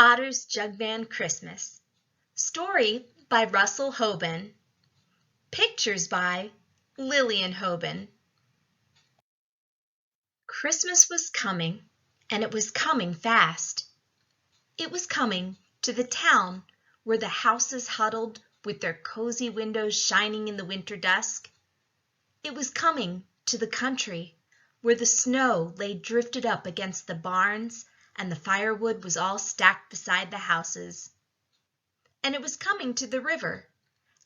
Otter's Jug Band Christmas. Story by Russell Hoban. Pictures by Lillian Hoban. Christmas was coming, and it was coming fast. It was coming to the town where the houses huddled with their cozy windows shining in the winter dusk. It was coming to the country where the snow lay drifted up against the barns and the firewood was all stacked beside the houses. And it was coming to the river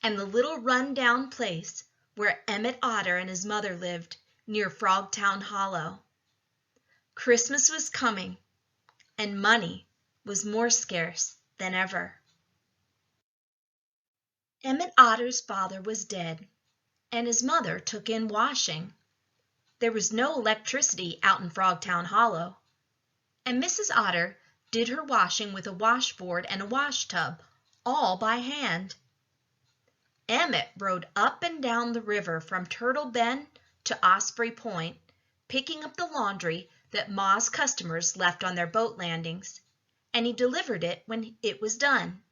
and the little run-down place where Emmet Otter and his mother lived near Frogtown Hollow. Christmas was coming, and money was more scarce than ever. Emmet Otter's father was dead, and his mother took in washing. There was no electricity out in Frogtown Hollow, and Mrs. Otter did her washing with a washboard and a washtub, all by hand. Emmet rode up and down the river from Turtle Bend to Osprey Point, picking up the laundry that Ma's customers left on their boat landings, and he delivered it when it was done.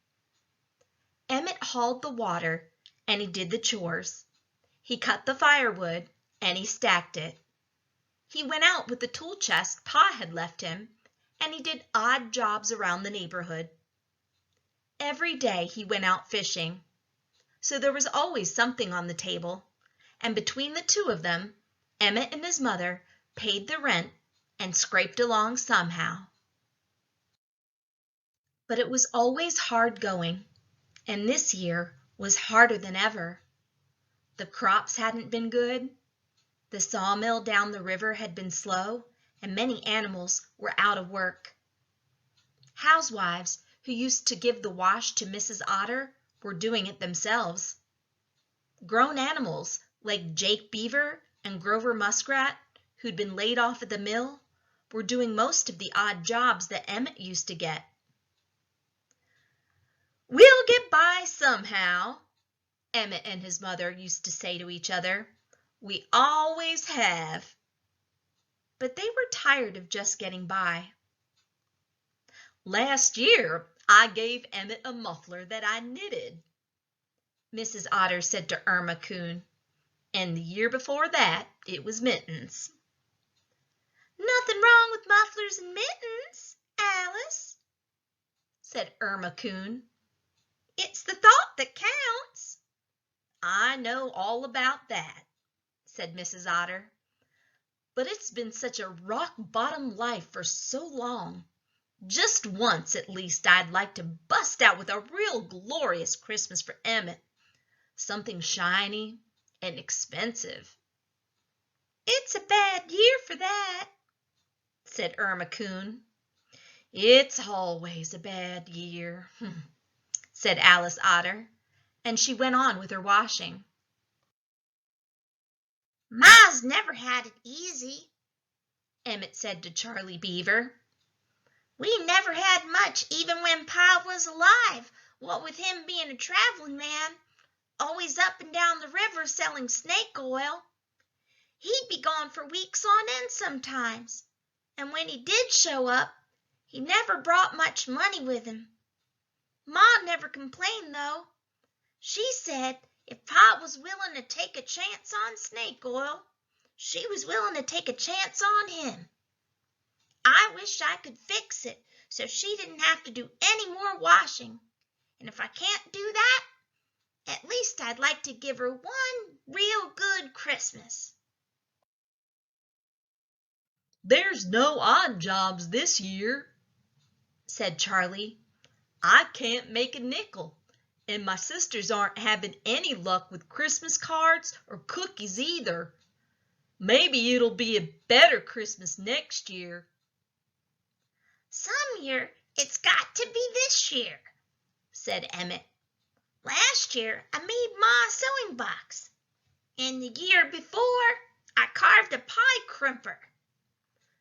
Emmet hauled the water, and he did the chores. He cut the firewood, and he stacked it. He went out with the tool chest Pa had left him, and he did odd jobs around the neighborhood. Every day he went out fishing, so there was always something on the table, and between the two of them, Emmet and his mother paid the rent and scraped along somehow. But it was always hard going, and this year was harder than ever. The crops hadn't been good. The sawmill down the river had been slow, and many animals were out of work. Housewives who used to give the wash to Mrs. Otter were doing it themselves. Grown animals like Jake Beaver and Grover Muskrat, who'd been laid off at the mill, were doing most of the odd jobs that Emmet used to get. "We'll get by somehow," Emmet and his mother used to say to each other. "We always have." But they were tired of just getting by. "Last year I gave Emmet a muffler that I knitted," Mrs. Otter said to Irma Coon, "and the year before that it was mittens." "Nothing wrong with mufflers and mittens, Alice," said Irma Coon. "It's the thought that counts." "I know all about that," said Mrs. Otter. "But it's been such a rock-bottom life for so long. Just once, at least, I'd like to bust out with a real glorious Christmas for Emmet. Something shiny and expensive." "It's a bad year for that," said Irma Coon. "It's always a bad year," said Alice Otter, and she went on with her washing. "Ma's never had it easy," Emmet said to Charlie Beaver. "We never had much even when Pa was alive, what with him being a traveling man, always up and down the river selling snake oil. He'd be gone for weeks on end sometimes, and when he did show up, he never brought much money with him. Ma never complained, though. She said if Pa was willing to take a chance on snake oil, she was willing to take a chance on him. I wish I could fix it so she didn't have to do any more washing, and if I can't do that, at least I'd like to give her one real good Christmas." "There's no odd jobs this year," said Charlie. "I can't make a nickel, and my sisters aren't having any luck with Christmas cards or cookies either. Maybe it'll be a better Christmas next year." "Some year it's got to be this year," said Emmet. "Last year I made Ma a sewing box, and the year before I carved a pie crimper.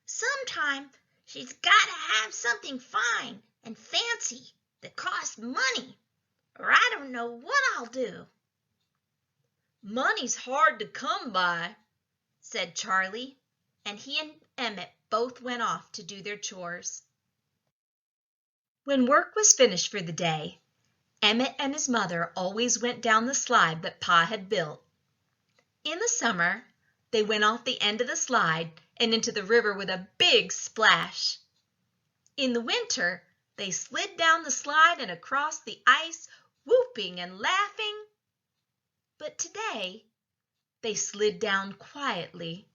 Sometime she's got to have something fine and fancy that costs money, or I don't know what I'll do." "Money's hard to come by," said Charlie, and he and Emmet both went off to do their chores. When work was finished for the day, Emmet and his mother always went down the slide that Pa had built. In the summer, they went off the end of the slide and into the river with a big splash. In the winter, they slid down the slide and across the ice, whooping and laughing. But today, they slid down quietly,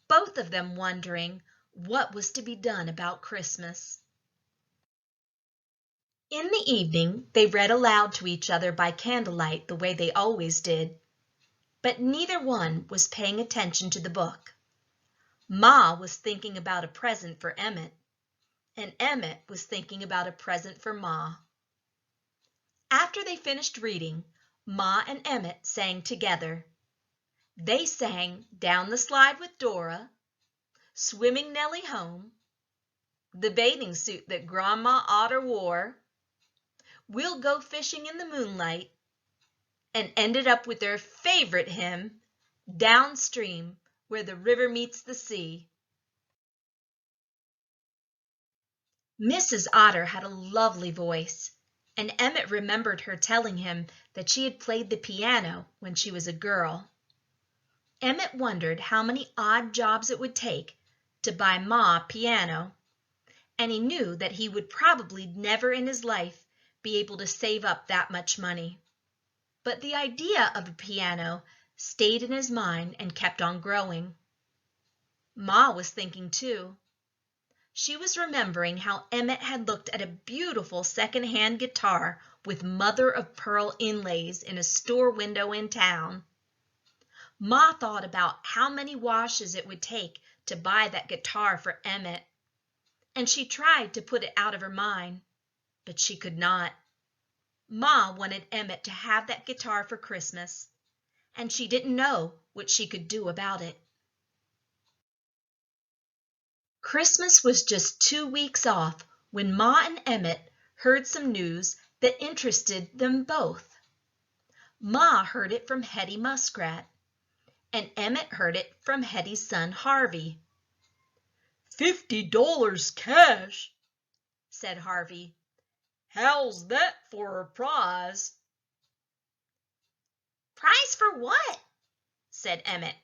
both of them wondering what was to be done about Christmas. In the evening, they read aloud to each other by candlelight the way they always did, but neither one was paying attention to the book. Ma was thinking about a present for Emmet, and Emmet was thinking about a present for Ma. After they finished reading, Ma and Emmet sang together. They sang Down the Slide with Dora, Swimming Nellie Home, The Bathing Suit That Grandma Otter Wore, We'll Go Fishing in the Moonlight, and ended up with their favorite hymn, Downstream Where the River Meets the Sea. Mrs. Otter had a lovely voice, and Emmet remembered her telling him that she had played the piano when she was a girl. Emmet wondered how many odd jobs it would take to buy Ma a piano, and he knew that he would probably never in his life be able to save up that much money. But the idea of a piano stayed in his mind and kept on growing. Ma was thinking too. She was remembering how Emmet had looked at a beautiful second-hand guitar with mother-of-pearl inlays in a store window in town. Ma thought about how many washes it would take to buy that guitar for Emmet, and she tried to put it out of her mind, but she could not. Ma wanted Emmet to have that guitar for Christmas, and she didn't know what she could do about it. Christmas was just 2 weeks off when Ma and Emmet heard some news that interested them both. Ma heard it from Hetty Muskrat, and Emmet heard it from Hetty's son Harvey. $50 cash, said Harvey. How's that for a prize? Prize for what? Said Emmet.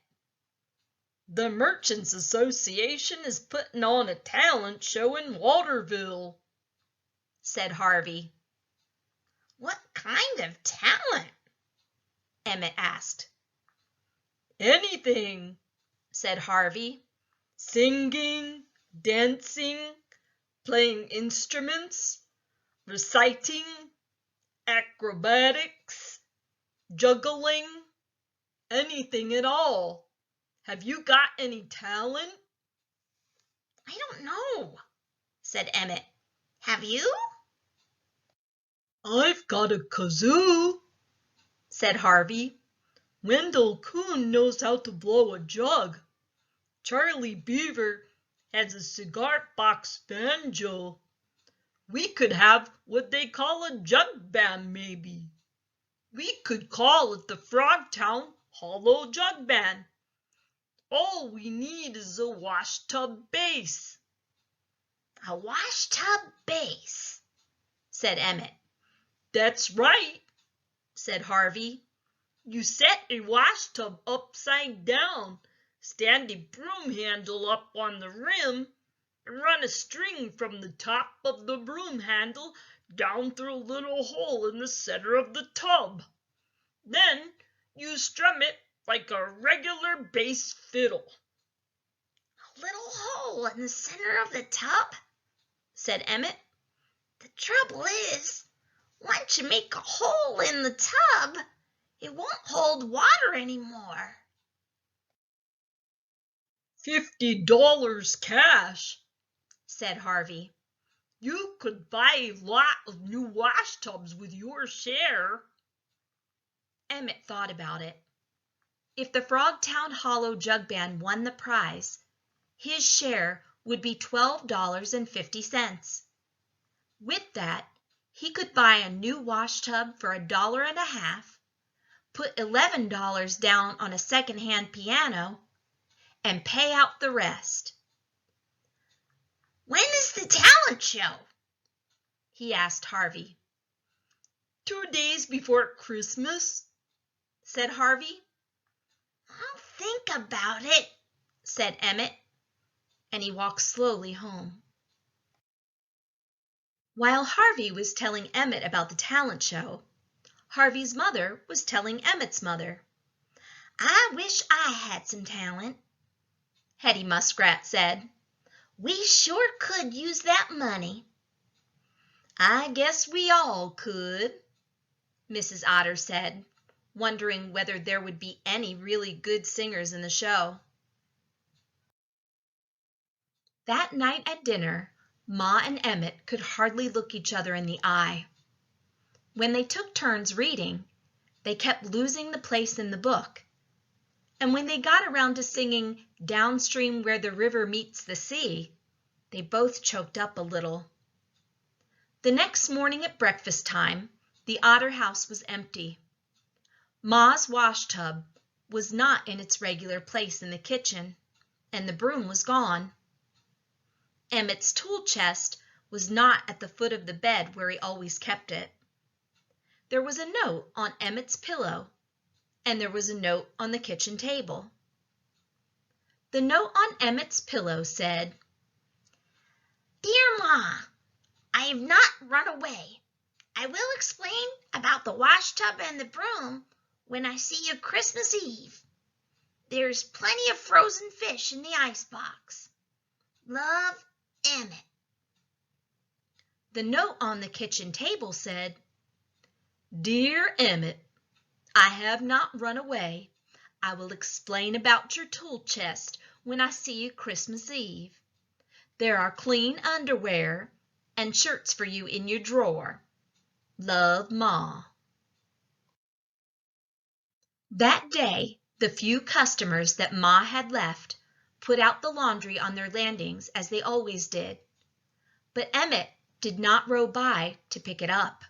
The Merchants Association is putting on a talent show in Waterville, said Harvey. What kind of talent? Emmet asked. Anything, said Harvey. Singing, dancing, playing instruments, reciting, acrobatics, juggling, anything at all. Have you got any talent? I don't know, said Emmet. Have you? I've got a kazoo, said Harvey. Wendell Coon knows how to blow a jug. Charlie Beaver has a cigar box banjo. We could have what they call a jug band, maybe. We could call it the Frogtown Hollow Jug Band. All we need is a washtub bass. A washtub bass, said Emmet. That's right, said Harvey. You set a washtub upside down, stand a broom handle up on the rim, and run a string from the top of the broom handle down through a little hole in the center of the tub. Then you strum it like a regular bass fiddle. A little hole in the center of the tub, said Emmet. The trouble is, once you make a hole in the tub, it won't hold water anymore. $50 cash, said Harvey. You could buy a lot of new washtubs with your share. Emmet thought about it. If the Frogtown Hollow Jug Band won the prize, his share would be $12.50. With that, he could buy a new washtub for $1.50, put $11 down on a second-hand piano, and pay out the rest. When is the talent show? he asked Harvey. 2 days before Christmas, said Harvey. I'll think about it, said Emmet, and he walked slowly home. While Harvey was telling Emmet about the talent show, Harvey's mother was telling Emmet's mother. I wish I had some talent, Hetty Muskrat said. We sure could use that money. I guess we all could, Mrs. Otter said, wondering whether there would be any really good singers in the show. That night at dinner, Ma and Emmet could hardly look each other in the eye. When they took turns reading, they kept losing the place in the book. And when they got around to singing Downstream Where the River Meets the Sea, they both choked up a little. The next morning at breakfast time, the Otter house was empty. Ma's wash tub was not in its regular place in the kitchen, and the broom was gone. Emmet's tool chest was not at the foot of the bed where he always kept it. There was a note on Emmet's pillow, and there was a note on the kitchen table. The note on Emmet's pillow said, Dear Ma, I have not run away. I will explain about the wash tub and the broom when I see you Christmas Eve. There's plenty of frozen fish in the icebox. Love, Emmet. The note on the kitchen table said, Dear Emmet, I have not run away. I will explain about your tool chest when I see you Christmas Eve. There are clean underwear and shirts for you in your drawer. Love, Ma. That day, the few customers that Ma had left put out the laundry on their landings as they always did. But Emmet did not row by to pick it up.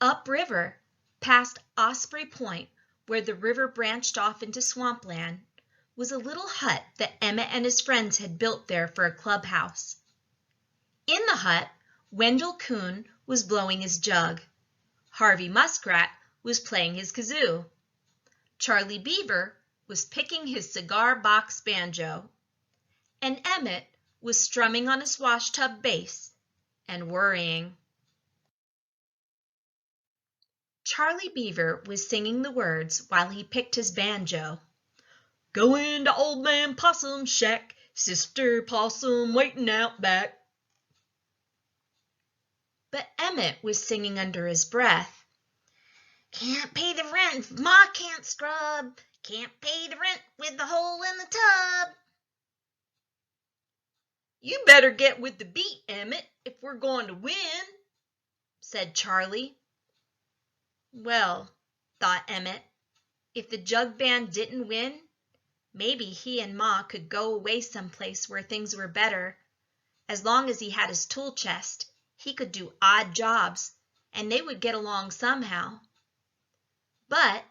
Upriver, past Osprey Point, where the river branched off into swampland, was a little hut that Emmet and his friends had built there for a clubhouse. In the hut, Wendell Coon was blowing his jug. Harvey Muskrat was playing his kazoo. Charlie Beaver was picking his cigar box banjo. And Emmet was strumming on his washtub bass and worrying. Charlie Beaver was singing the words while he picked his banjo. Going to Old Man Possum's shack, Sister Possum waiting out back. But Emmet was singing under his breath. Can't pay the rent if Ma can't scrub. Can't pay the rent with the hole in the tub. You better get with the beat, Emmet, if we're going to win, said Charlie. Well, thought Emmet, if the jug band didn't win, maybe he and Ma could go away someplace where things were better. As long as he had his tool chest, he could do odd jobs, and they would get along somehow. But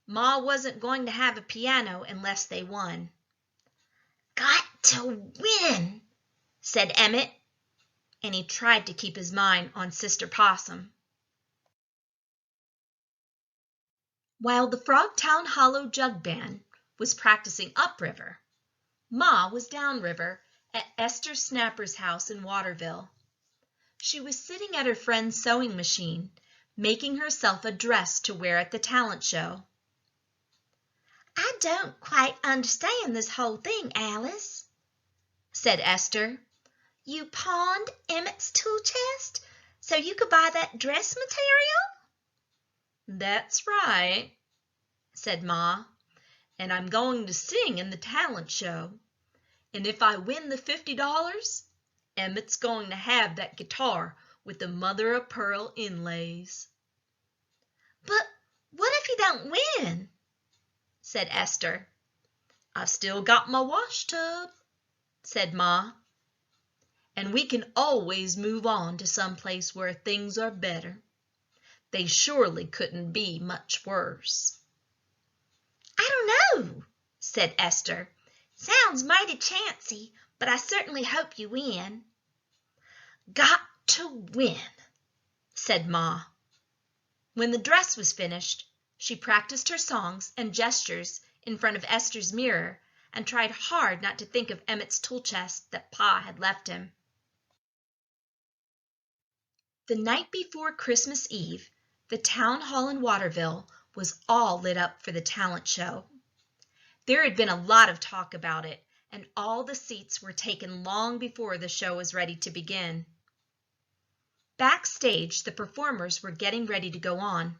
Ma wasn't going to have a piano unless they won. Got to win, said Emmet, and he tried to keep his mind on Sister Possum. While the Frogtown Hollow Jug Band was practicing upriver, Ma was downriver at Esther Snapper's house in Waterville. She was sitting at her friend's sewing machine, making herself a dress to wear at the talent show. I don't quite understand this whole thing, Alice, said Esther. You pawned Emmet's tool chest so you could buy that dress material? That's right, said Ma, and I'm going to sing in the talent show. And if I win the $50, Emmet's going to have that guitar with the mother-of-pearl inlays. But what if you don't win? said Esther. I've still got my wash tub, said Ma. And we can always move on to some place where things are better. They surely couldn't be much worse. I don't know, said Esther. Sounds mighty chancy, but I certainly hope you win. Got to win," said Ma. When the dress was finished, she practiced her songs and gestures in front of Esther's mirror and tried hard not to think of Emmet's tool chest that Pa had left him. The night before Christmas Eve, the town hall in Waterville was all lit up for the talent show. There had been a lot of talk about it, and all the seats were taken long before the show was ready to begin. Backstage, the performers were getting ready to go on.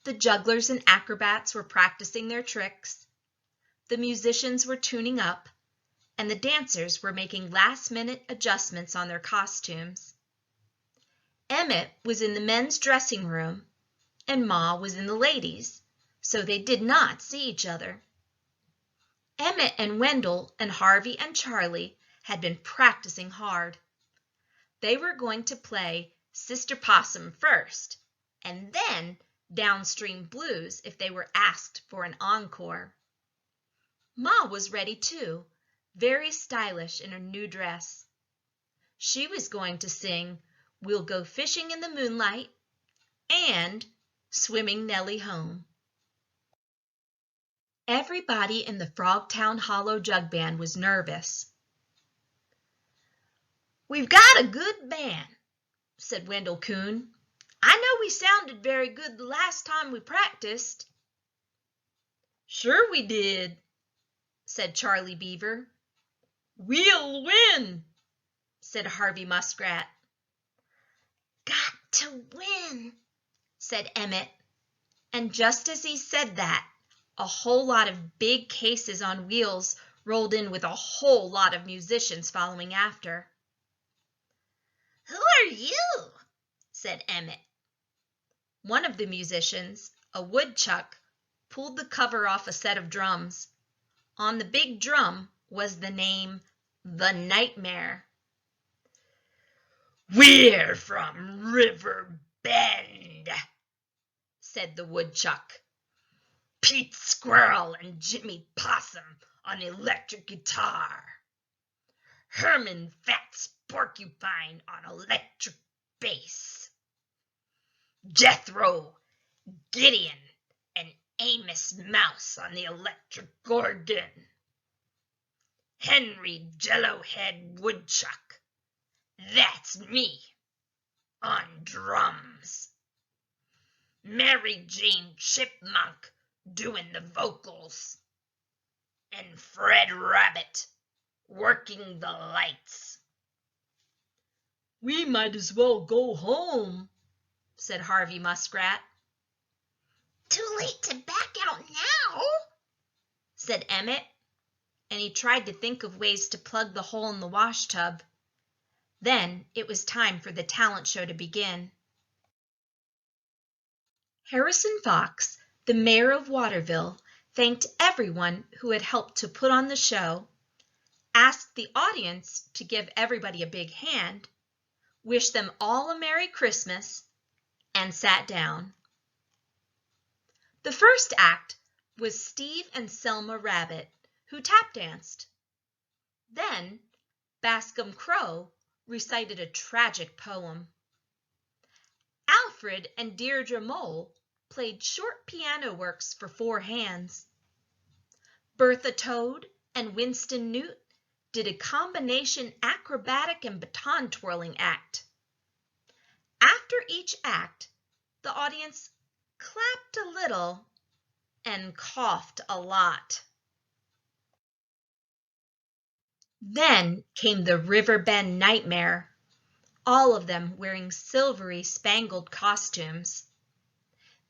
The jugglers and acrobats were practicing their tricks. The musicians were tuning up, and the dancers were making last-minute adjustments on their costumes. Emmet was in the men's dressing room, and Ma was in the ladies', so they did not see each other. Emmet and Wendell and Harvey and Charlie had been practicing hard. They were going to play Sister Possum first, and then Downstream Blues if they were asked for an encore. Ma was ready too, very stylish in her new dress. She was going to sing "We'll Go Fishing in the Moonlight" and "Swimming Nellie Home." Everybody in the Frogtown Hollow Jug Band was nervous. "We've got a good band," said Wendell Coon. "I know we sounded very good the last time we practiced." "Sure we did," said Charlie Beaver. "We'll win," said Harvey Muskrat. "Got to win," said Emmet. And just as he said that, a whole lot of big cases on wheels rolled in with a whole lot of musicians following after. "Who are you?" said Emmet. One of the musicians, a woodchuck, pulled the cover off a set of drums. On the big drum was the name, The Nightmare. "We're from River Bend," said the woodchuck. "Pete Squirrel and Jimmy Possum on electric guitar. Herman Fats Porcupine on electric bass. Jethro, Gideon, and Amos Mouse on the electric organ. Henry Jellowhead Woodchuck, that's me, on drums. Mary Jane Chipmunk doing the vocals. And Fred Rabbit working the lights." "We might as well go home," said Harvey Muskrat. "Too late to back out now," said Emmet, and he tried to think of ways to plug the hole in the wash tub. Then it was time for the talent show to begin. Harrison Fox, the mayor of Waterville, thanked everyone who had helped to put on the show, asked the audience to give everybody a big hand, wished them all a Merry Christmas, and sat down. The first act was Steve and Selma Rabbit, who tap danced. Then Bascom Crow recited a tragic poem. Alfred and Deirdre Mole played short piano works for 4 hands. Bertha Toad and Winston Newt did a combination acrobatic and baton twirling act. After each act, the audience clapped a little and coughed a lot. Then came the River Bend Nightmare, all of them wearing silvery spangled costumes.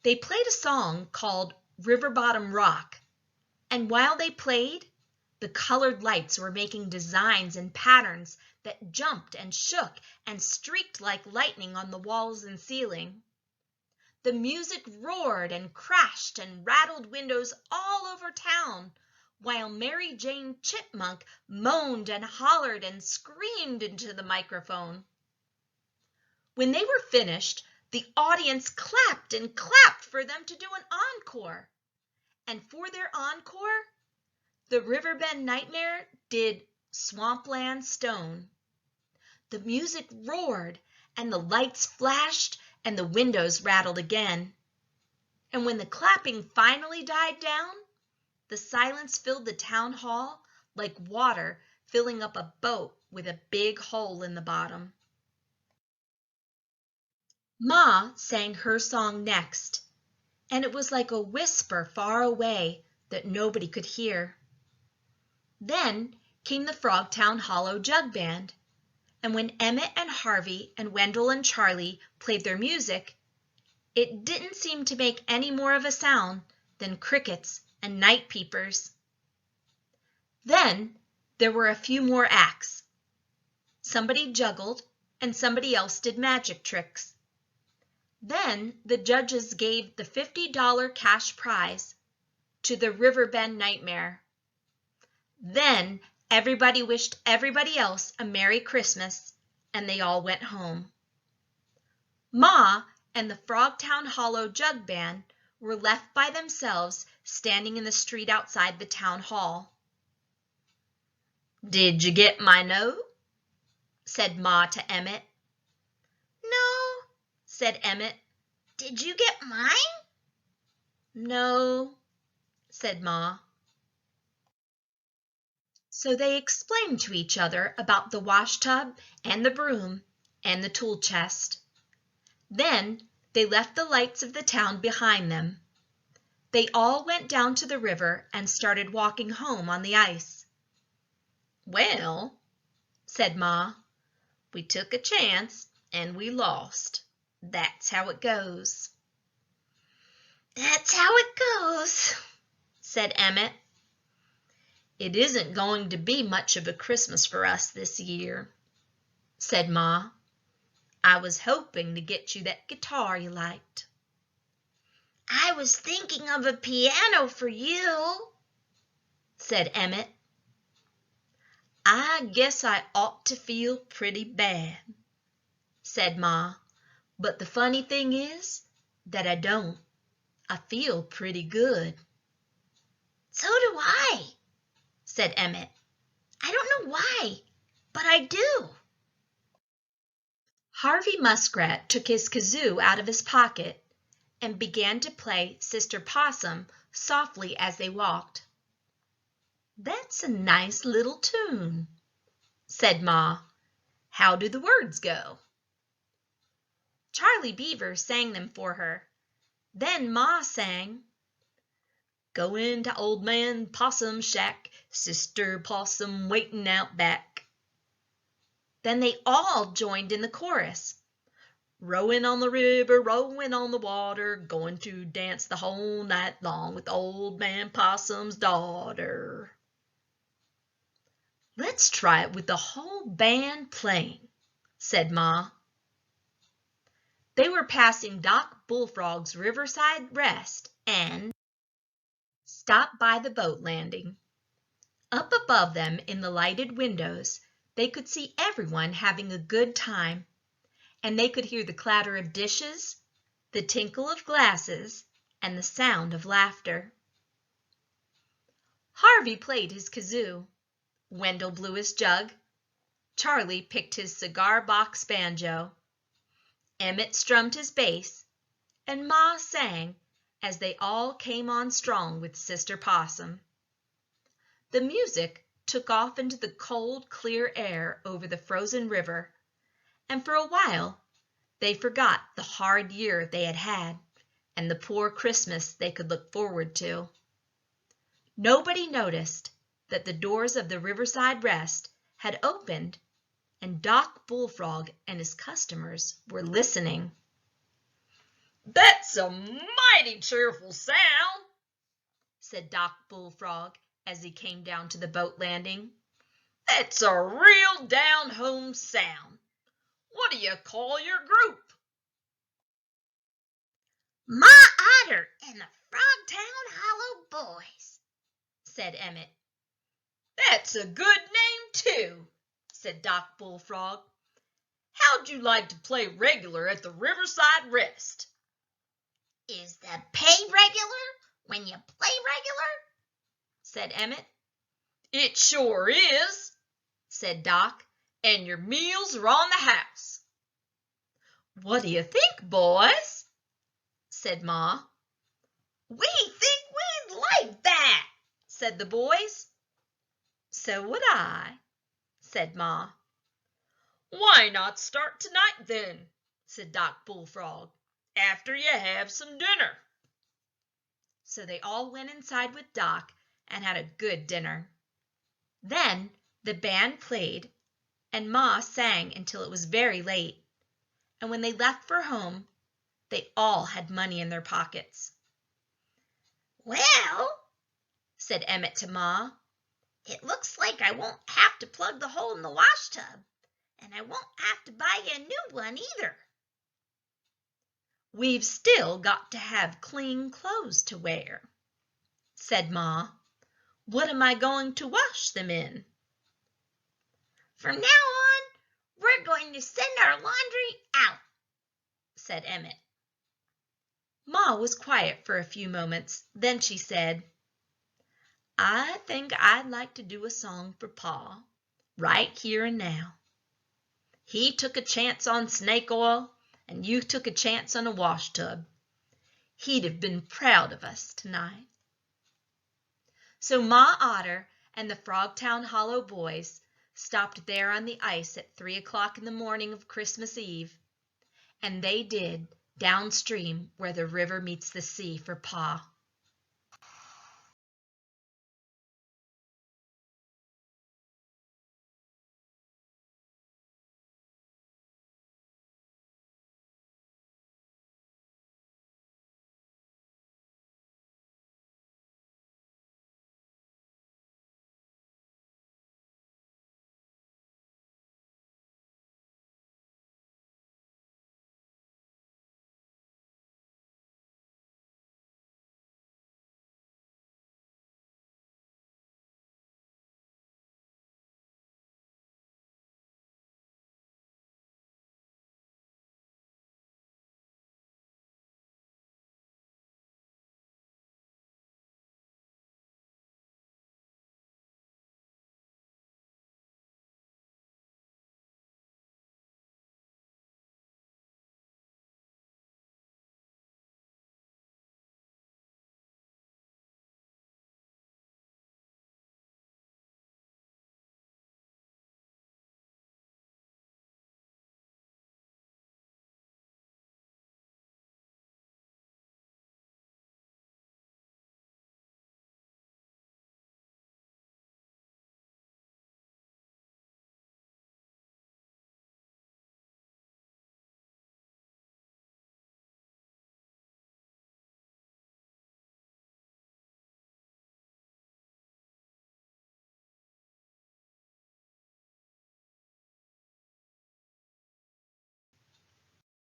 They played a song called River Bottom Rock, and while they played, the colored lights were making designs and patterns that jumped and shook and streaked like lightning on the walls and ceiling. The music roared and crashed and rattled windows all over town, while Mary Jane Chipmunk moaned and hollered and screamed into the microphone. When they were finished, the audience clapped and clapped for them to do an encore. And for their encore, the Riverbend Nightmare did Swampland Stone. The music roared, and the lights flashed, and the windows rattled again. And when the clapping finally died down, the silence filled the town hall like water filling up a boat with a big hole in the bottom. Ma sang her song next, and it was like a whisper far away that nobody could hear. Then came the Frogtown Hollow Jug Band, and when Emmet and Harvey and Wendell and Charlie played their music, it didn't seem to make any more of a sound than crickets and night peepers. Then there were a few more acts. Somebody juggled, and somebody else did magic tricks. Then the judges gave the $50 cash prize to the Riverbend Nightmare. Then everybody wished everybody else a Merry Christmas, and they all went home. Ma and the Frogtown Hollow Jug Band were left by themselves standing in the street outside the town hall. "Did you get my note?" said Ma to Emmet. "No," said Emmet. "Did you get mine?" "No," said Ma. So they explained to each other about the washtub and the broom and the tool chest. Then they left the lights of the town behind them. They all went down to the river and started walking home on the ice. "Well," said Ma, "we took a chance and we lost. That's how it goes." "That's how it goes," said Emmet. "It isn't going to be much of a Christmas for us this year," said Ma. "I was hoping to get you that guitar you liked." "I was thinking of a piano for you," said Emmet. "I guess I ought to feel pretty bad," said Ma. "But the funny thing is that I don't. I feel pretty good." "So do I," said Emmet. "I don't know why, but I do." Harvey Muskrat took his kazoo out of his pocket and began to play Sister Possum softly as they walked. "That's a nice little tune," said Ma. "How do the words go?" Charlie Beaver sang them for her. Then Ma sang, "Going to Old Man Possum's shack, Sister Possum waiting out back." Then they all joined in the chorus. "Rowing on the river, rowing on the water, going to dance the whole night long with Old Man Possum's daughter." "Let's try it with the whole band playing," said Ma. They were passing Doc Bullfrog's Riverside Rest and stopped by the boat landing. Up above them in the lighted windows, they could see everyone having a good time, and they could hear the clatter of dishes, the tinkle of glasses, and the sound of laughter. Harvey played his kazoo. Wendell blew his jug. Charlie picked his cigar box banjo. Emmet strummed his bass, and Ma sang as they all came on strong with Sister Possum. The music took off into the cold, clear air over the frozen river, and for a while they forgot the hard year they had had and the poor Christmas they could look forward to. Nobody noticed that the doors of the Riverside Rest had opened and Doc Bullfrog and his customers were listening. "That's a mighty cheerful sound," said Doc Bullfrog as he came down to the boat landing. "That's a real down-home sound. What do you call your group?" "Ma Otter and the Frogtown Hollow Boys," said Emmet. "That's a good name, too," said Doc Bullfrog. "How'd you like to play regular at the Riverside Rest?" "Is the pay regular when you play regular?" said Emmet. "It sure is," said Doc, "and your meals are on the house." "What do you think, boys?" said Ma. "We think we'd like that," said the boys. "So would I," said Ma. "Why not start tonight then?" said Doc Bullfrog, "after you have some dinner." So they all went inside with Doc and had a good dinner. Then the band played and Ma sang until it was very late, and when they left for home they all had money in their pockets. "Well," said Emmet to Ma, "it looks like I won't have to plug the hole in the wash tub, and I won't have to buy a new one either." "We've still got to have clean clothes to wear," said Ma. "What am I going to wash them in?" "From now on, we're going to send our laundry out," said Emmet. Ma was quiet for a few moments. Then she said, "I think I'd like to do a song for Pa, right here and now. He took a chance on snake oil, and you took a chance on a wash tub. He'd have been proud of us tonight." So Ma Otter and the Frogtown Hollow boys stopped there on the ice at 3 o'clock in the morning of Christmas Eve, and they did downstream where the river meets the sea for Pa.